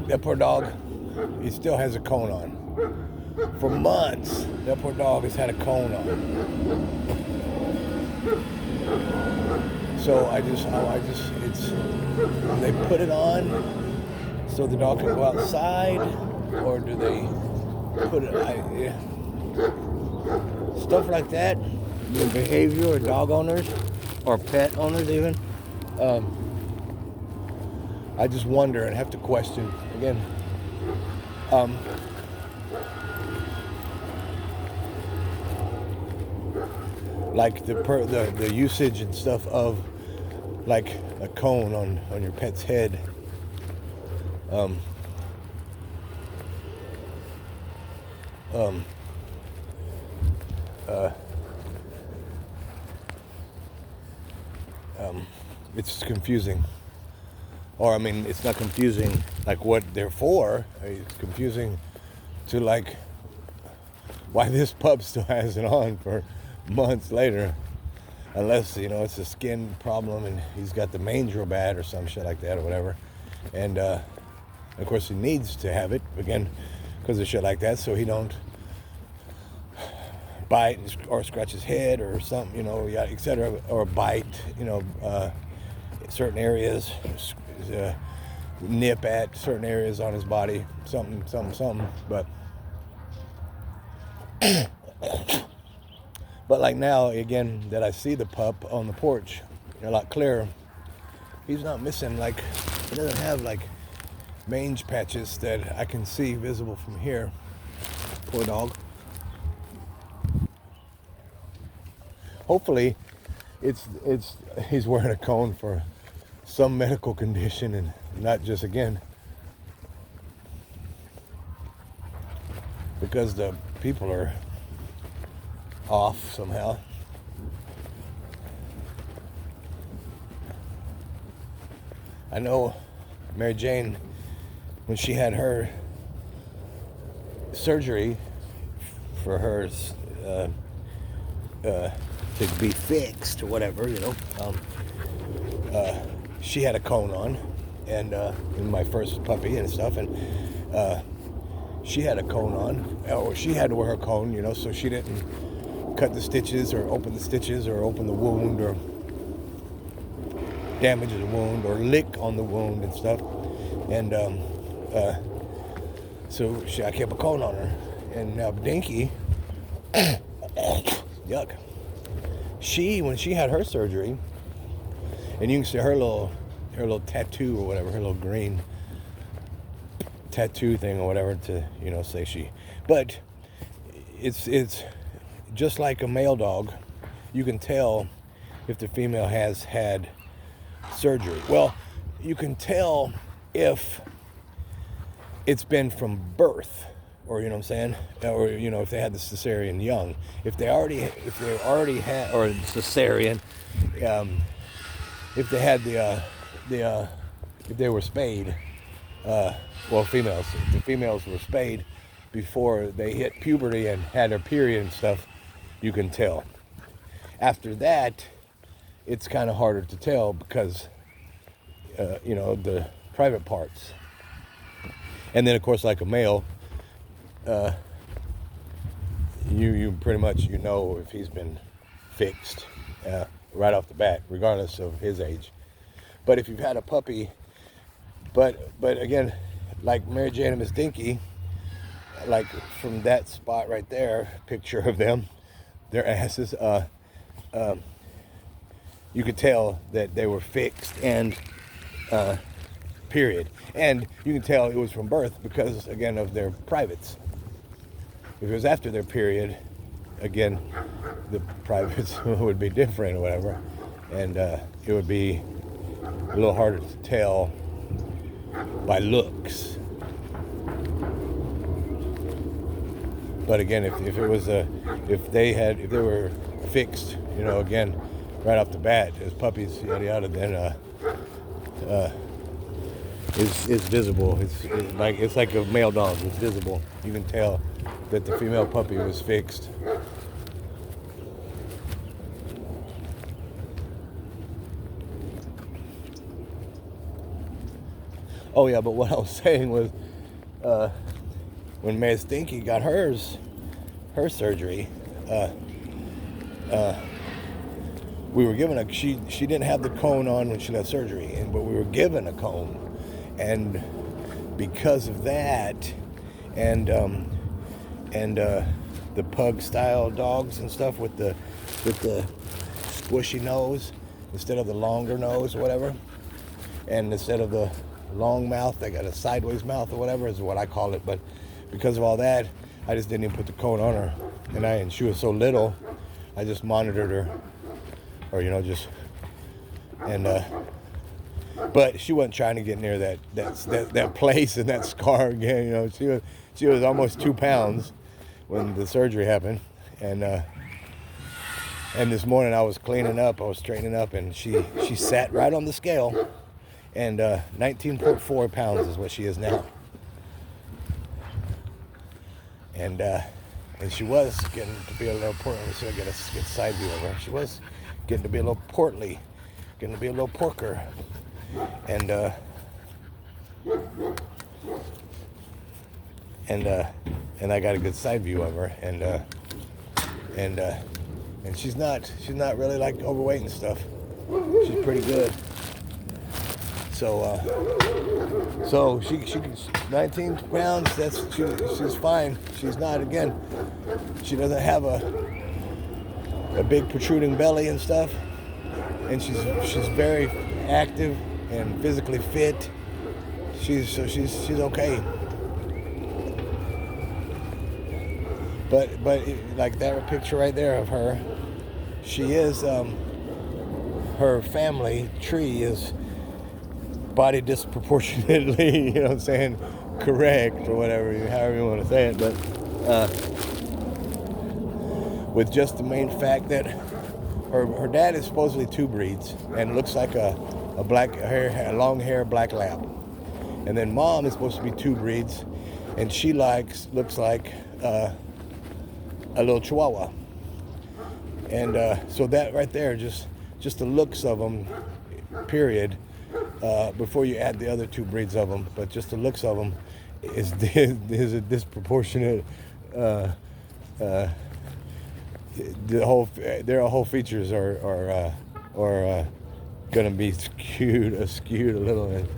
That poor dog, he still has a cone on. For months, that poor dog has had a cone on. So they put it on so the dog can go outside, or do they put it, stuff like that, the behavior of dog owners, or pet owners even, I just wonder and have to question again. Like the usage and stuff of like a cone on your pet's head. It's confusing. Or, I mean, it's not confusing like what they're for. It's confusing to like why this pup still has it on for months later. Unless, it's a skin problem and he's got the mange real bad or some shit like that or whatever. And, of course, he needs to have it, again, because of shit like that, so he don't bite or scratch his head or something, etc. Or bite, certain areas, nip at certain areas on his body, something. But like now, again, that I see the pup on the porch a lot clearer, he's not missing, like, he doesn't have like mange patches that I can see visible from here. Poor dog. Hopefully he's wearing a cone for some medical condition and not just, again, because the people are off somehow. I know Mary Jane, when she had her surgery for her to be fixed or whatever, she had a cone on, and in my first puppy and stuff, and she had a cone on, or she had to wear her cone, so she didn't cut the stitches or open the stitches or open the wound or damage the wound or lick on the wound and stuff. And so I kept a cone on her. And now Dinky, yuck. When she had her surgery, and you can see her little tattoo or whatever, her little green tattoo thing or whatever to, say she. But it's just like a male dog. You can tell if the female has had surgery. Well, you can tell if it's been from birth, or or if they had the cesarean young. If they already had, or cesarean, if they had if they were spayed, females. If the females were spayed before they hit puberty and had their period and stuff, you can tell. After that, it's kind of harder to tell because, the private parts. And then, of course, like a male, you pretty much, if he's been fixed right off the bat, regardless of his age. But if you've had a puppy, but again, like Mary Jane and Miss Dinky, like from that spot right there, picture of them, their asses, you could tell that they were fixed and period. And you can tell it was from birth because, again, of their privates. If it was after their period, again, the privates would be different or whatever, and it would be a little harder to tell by looks. But again, if they were fixed, again, right off the bat as puppies, yada yada, then is visible. It's like a male dog. It's visible. You can tell that the female puppy was fixed. Oh yeah, but what I was saying was, when Miss Dinky got her surgery, we were given she didn't have the cone on when she had surgery, but we were given a cone, and because of that, and the pug style dogs and stuff with the squishy nose instead of the longer nose or whatever, and instead of the long mouth, they got a sideways mouth or whatever is what I call it. But because of all that, I just didn't even put the cone on her, and she was so little, I just monitored her, or but she wasn't trying to get near that place and that scar again. She was almost 2 pounds when the surgery happened, and this morning I was straightening up, and she sat right on the scale, and 19.4 pounds is what she is now. And she was getting to be a little portly. So I get a side view of her. She was getting to be a little portly, getting to be a little porker, and I got a good side view of her, and she's not really like overweight and stuff. She's pretty good. So she 19 pounds. She's fine. She's not, again, she doesn't have a big protruding belly and stuff, and she's very active and physically fit. She's okay. But like that picture right there of her, she is her family tree is body disproportionately, correct or whatever, however you want to say it, but with just the main fact that her dad is supposedly 2 breeds, and looks like a long hair black lab, and then mom is supposed to be 2 breeds, and she looks like a little Chihuahua. And so that right there, just the looks of them, period. Before you add the other two breeds of them, but just the looks of them is a disproportionate. Their whole features are gonna be skewed a little. And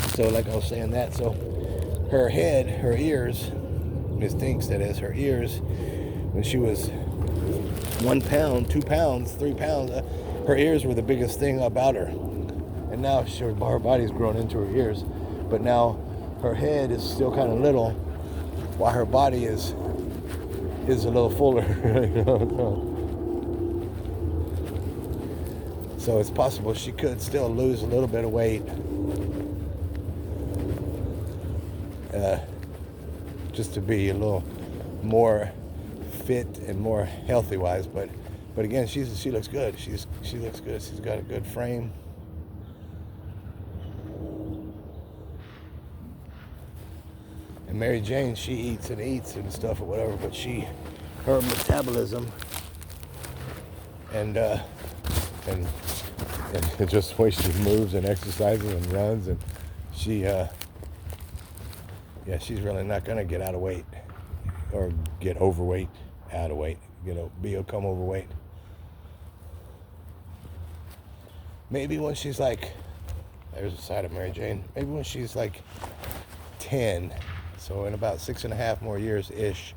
so, like I was saying that, so her head, her ears, Miss Dinks, that is, her ears, when she was 1 pound, 2 pounds, 3 pounds, her ears were the biggest thing about her. And now her body's grown into her ears, but now her head is still kind of little, while her body is a little fuller. So it's possible she could still lose a little bit of weight, just to be a little more fit and more healthy wise. But again, she looks good. She looks good. She's got a good frame. And Mary Jane, she eats and stuff or whatever, but her metabolism and just the way she moves and exercises and runs, and she's really not gonna get out of weight or get overweight, out of weight, become overweight. Maybe when she's like, there's a side of Mary Jane, maybe when she's like 10, so in about 6.5 more years-ish,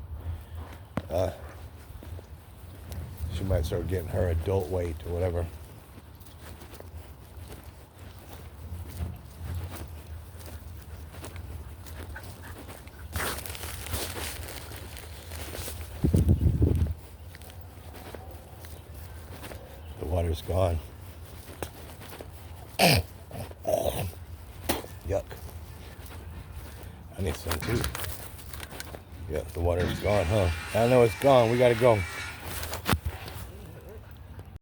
she might start getting her adult weight or whatever. The water's gone. Yuck. I need some too. Yeah, the water's gone, huh? I know it's gone. We gotta go.